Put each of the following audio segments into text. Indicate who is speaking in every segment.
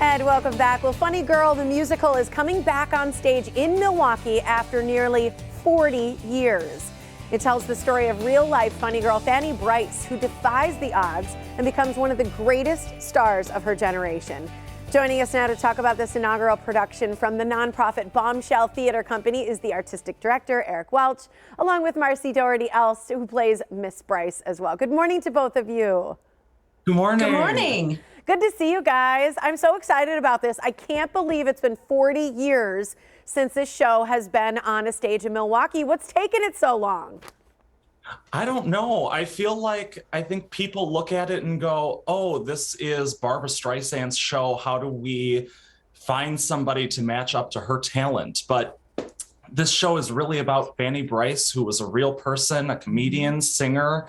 Speaker 1: And welcome back. Well, Funny Girl, the musical, is coming back on stage in Milwaukee after nearly 40 years. It tells the story of real-life funny girl Fanny Brice, who defies the odds and becomes one of the greatest stars of her generation. Joining us now to talk about this inaugural production from the nonprofit Bombshell Theatre Company is the artistic director, Eric Welch, along with Marcy Doherty-Else, who plays Miss Brice as well. Good morning to both of you.
Speaker 2: Good morning.
Speaker 3: Good morning.
Speaker 1: Good to see you guys. I'm so excited about this. I can't believe it's been 40 years since this show has been on a stage in Milwaukee. What's taken it so long?
Speaker 2: I don't know. I think people look at it and go, oh, this is Barbra Streisand's show. How do we find somebody to match up to her talent? But this show is really about Fanny Brice, who was a real person, a comedian, singer,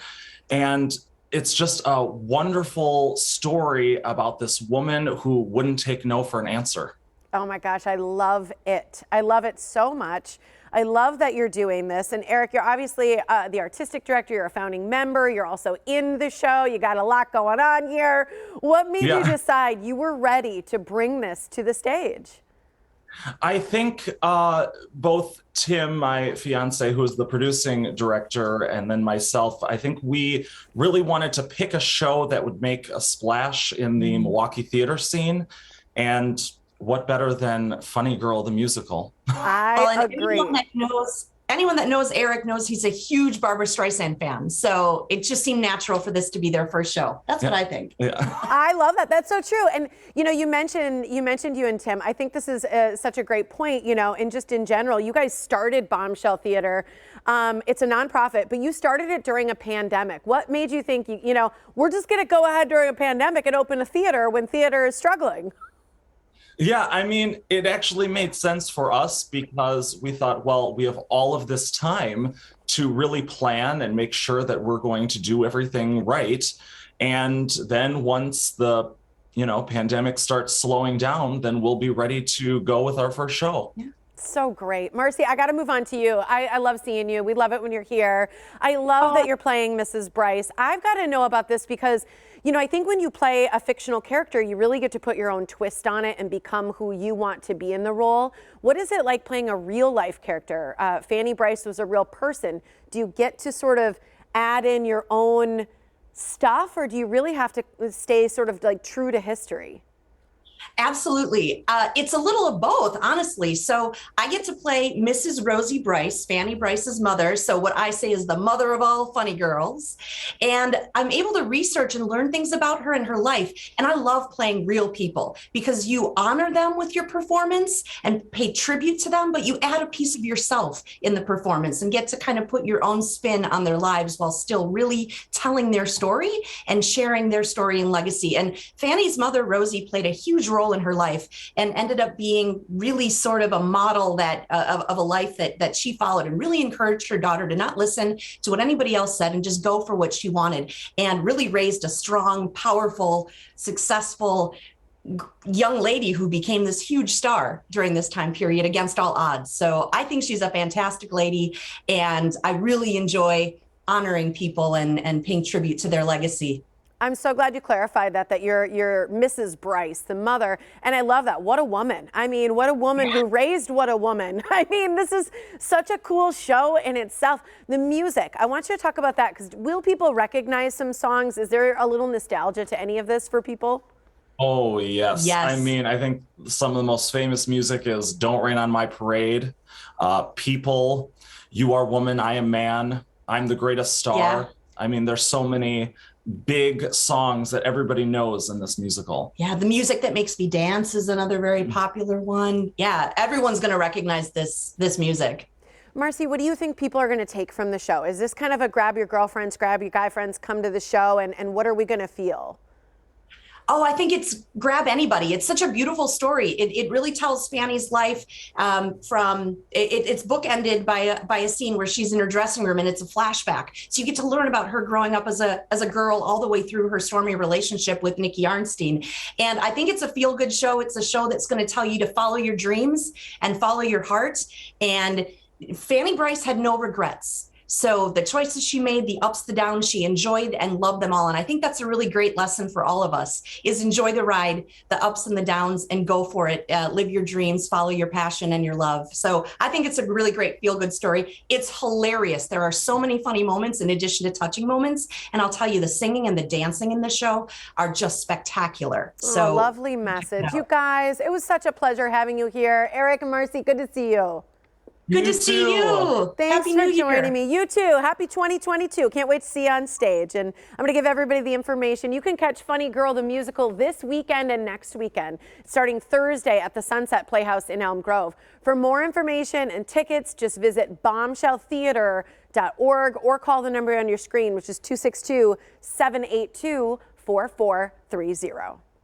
Speaker 2: and it's just a wonderful story about this woman who wouldn't take no for an answer.
Speaker 1: Oh my gosh, I love it. I love it so much. I love that you're doing this. And Eric, you're obviously the artistic director, you're a founding member, you're also in the show, you got a lot going on here. What made you decide you were ready to bring this to the stage?
Speaker 2: I think both Tim, my fiance, who is the producing director, and then myself, I think we really wanted to pick a show that would make a splash in the Milwaukee theater scene. And what better than Funny Girl, the musical?
Speaker 1: I agree.
Speaker 3: Anyone that knows Eric knows he's a huge Barbra Streisand fan. So it just seemed natural for this to be their first show. That's what I think.
Speaker 2: Yeah.
Speaker 1: I love that. That's so true. And, you know, you mentioned you and Tim. I think this is such a great point, you know, and just in general, you guys started Bombshell Theater. It's a nonprofit, but you started it during a pandemic. What made you think, you know, we're just going to go ahead during a pandemic and open a theater when theater is struggling?
Speaker 2: Yeah, I mean, it actually made sense for us because we thought, well, we have all of this time to really plan and make sure that we're going to do everything right. And then once the, pandemic starts slowing down, then we'll be ready to go with our first show.
Speaker 1: Yeah. So great. Marcy, I got to move on to you. I love seeing you. We love it when you're here. I love that you're playing Mrs. Brice. I've got to know about this because, you know, I think when you play a fictional character, you really get to put your own twist on it and become who you want to be in the role. What is it like playing a real life character? Fanny Brice was a real person. Do you get to sort of add in your own stuff, or do you really have to stay sort of like true to history?
Speaker 3: Absolutely. It's a little of both, honestly. So I get to play Mrs. Rosie Brice, Fanny Brice's mother. So what I say is the mother of all funny girls. And I'm able to research and learn things about her and her life. And I love playing real people because you honor them with your performance and pay tribute to them, but you add a piece of yourself in the performance and get to kind of put your own spin on their lives while still really telling their story and sharing their story and legacy. And Fanny's mother, Rosie, played a huge role in her life and ended up being really sort of a model that of a life that she followed and really encouraged her daughter to not listen to what anybody else said and just go for what she wanted, and really raised a strong, powerful, successful young lady who became this huge star during this time period against all odds. So I think she's a fantastic lady, and I really enjoy honoring people and paying tribute to their legacy.
Speaker 1: I'm so glad you clarified that you're Mrs. Brice, the mother. And I love that. What a woman. I mean, what a woman who raised what a woman. I mean, this is such a cool show in itself. The music, I want you to talk about that, because will people recognize some songs? Is there a little nostalgia to any of this for people?
Speaker 2: Oh, yes. I mean, I think some of the most famous music is Don't Rain on My Parade, People, You Are Woman, I Am Man, I'm the Greatest Star.
Speaker 3: Yeah.
Speaker 2: I mean, there's so many big songs that everybody knows in this musical.
Speaker 3: Yeah, The Music That Makes Me Dance is another very popular one. Yeah, everyone's going to recognize this music.
Speaker 1: Marcy, what do you think people are going to take from the show? Is this kind of a grab your girlfriends, grab your guy friends, come to the show, and what are we going to feel?
Speaker 3: Oh, I think it's grab anybody. It's such a beautiful story. It really tells Fanny's life it's bookended by a scene where she's in her dressing room and it's a flashback. So you get to learn about her growing up as a girl all the way through her stormy relationship with Nicky Arnstein. And I think it's a feel-good show. It's a show that's going to tell you to follow your dreams and follow your heart. And Fanny Brice had no regrets. So the choices she made, the ups, the downs, she enjoyed and loved them all. And I think that's a really great lesson for all of us, is enjoy the ride, the ups and the downs, and go for it. Live your dreams, follow your passion and your love. So I think it's a really great feel-good story. It's hilarious. There are so many funny moments in addition to touching moments. And I'll tell you, the singing and the dancing in the show are just spectacular. So
Speaker 1: lovely message. You guys, it was such a pleasure having you here. Eric and Marcy, good to see you.
Speaker 3: Good to see you.
Speaker 1: Thanks
Speaker 3: Happy
Speaker 1: for
Speaker 3: New Year.
Speaker 1: joining me. You too. Happy 2022. Can't wait to see you on stage. And I'm going to give everybody the information. You can catch Funny Girl the musical this weekend and next weekend, starting Thursday at the Sunset Playhouse in Elm Grove. For more information and tickets, just visit bombshelltheatre.org or call the number on your screen, which is 262-782-4430.